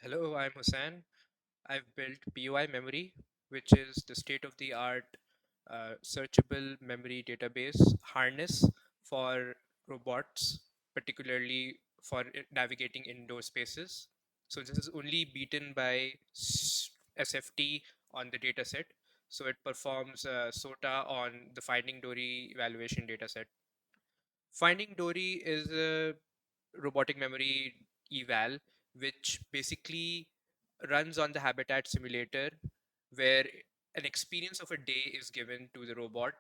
Hello, I'm Hussain. I've built POIMemory, which is the state-of-the-art searchable memory database harness for robots, particularly for navigating indoor spaces. So this is only beaten by SFT on the dataset. So it performs SOTA on the Finding Dory evaluation dataset. Finding Dory is a robotic memory eval, which basically runs on the habitat simulator, where an experience of a day is given to the robot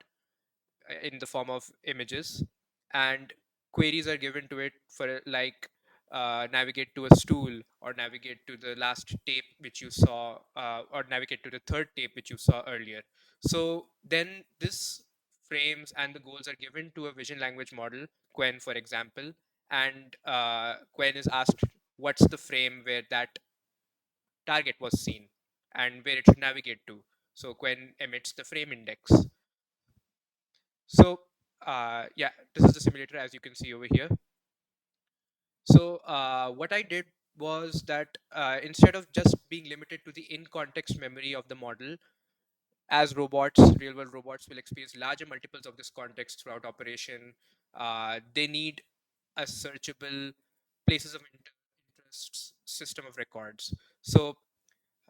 in the form of images, and queries are given to it for like navigate to a stool, or navigate to the last tape which you saw, or navigate to the third tape which you saw earlier. So then this frames and the goals are given to a vision language model, Quen for example, and Quen is asked what's the frame where that target was seen and where it should navigate to. So Quen emits the frame index. So yeah, this is the simulator as you can see over here. So what I did was that instead of just being limited to the in-context memory of the model, as robots, real-world robots will experience larger multiples of this context throughout operation. They need a searchable places of interest system of records. So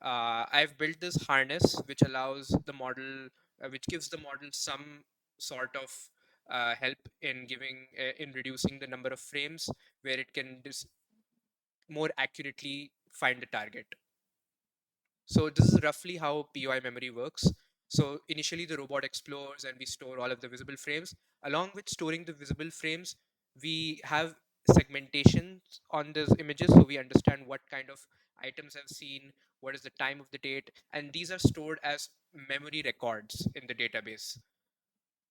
I've built this harness which allows the model, which gives the model some sort of help in in reducing the number of frames where it can more accurately find the target. So this is roughly how POI memory works. So initially the robot explores and we store all of the visible frames. Along with storing the visible frames, we have segmentation on those images so we understand what kind of items I've seen, what is the time of the date, and these are stored as memory records in the database.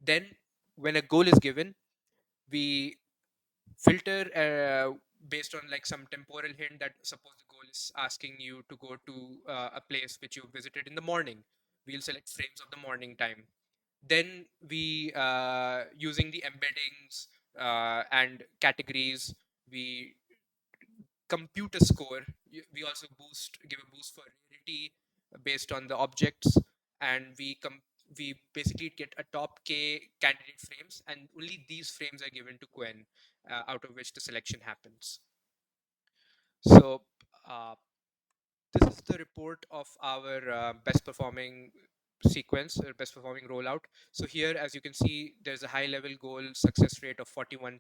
Then when a goal is given, we filter based on like some temporal hint, that suppose the goal is asking you to go to a place which you visited in the morning. We'll select frames of the morning time. Then we using the embeddings and categories, we compute a score. We also give a boost for rarity based on the objects, and we basically get a top k candidate frames, and only these frames are given to Quen, out of which the selection happens. So uh, this is the report of our best performing sequence or best performing rollout. So here, as you can see, there's a high level goal success rate of 41%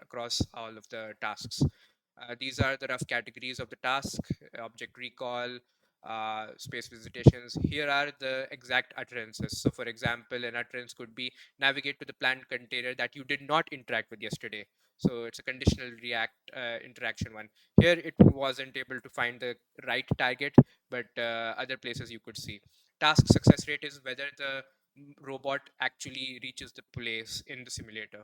across all of the tasks. These are the rough categories of the task: object recall, space visitations. Here are the exact utterances. So for example, an utterance could be navigate to the planned container that you did not interact with yesterday. So it's a conditional react interaction one. Here it wasn't able to find the right target, but other places you could see. Task success rate is whether the robot actually reaches the place in the simulator,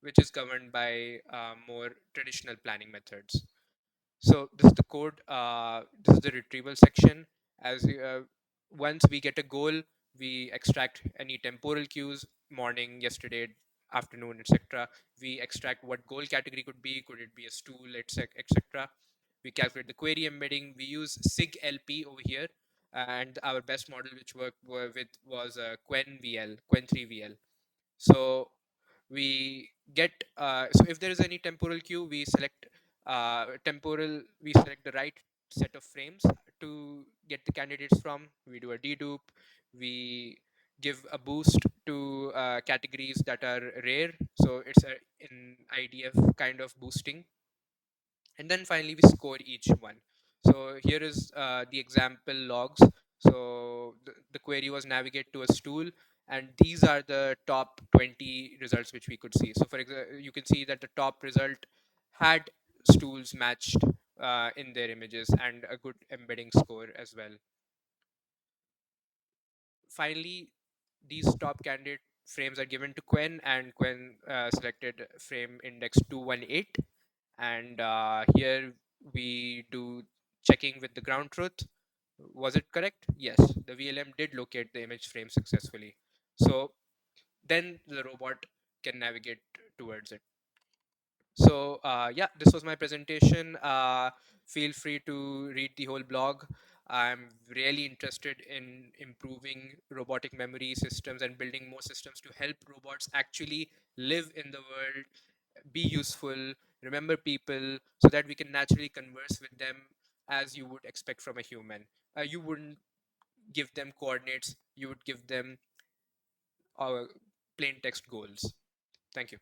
which is governed by more traditional planning methods. So this is the code. This is the retrieval section. As once we get a goal, we extract any temporal cues: morning, yesterday, afternoon, etc. We extract what goal category could be. Could it be a stool, etc. We calculate the query embedding. We use SIG-LP over here, and our best model which worked with was Quen VL, Quen 3 VL. So we get so if there is any temporal cue, we select we select the right set of frames to get the candidates from. We do a dedupe. We give a boost to categories that are rare, so it's an IDF kind of boosting. And then finally we score each one. So here is the example logs. So the query was navigate to a stool, and these are the top 20 results which we could see. So for example, you can see that the top result had stools matched in their images, and a good embedding score as well. Finally, these top candidate frames are given to Quen, and Quen selected frame index 218. And here we do checking with the ground truth. Was it correct? Yes, the VLM did locate the image frame successfully. So then the robot can navigate towards it. So yeah, this was my presentation. Feel free to read the whole blog. I'm really interested in improving robotic memory systems and building more systems to help robots actually live in the world, be useful, remember people, so that we can naturally converse with them as you would expect from a human. You wouldn't give them coordinates, you would give them plain text goals. Thank you.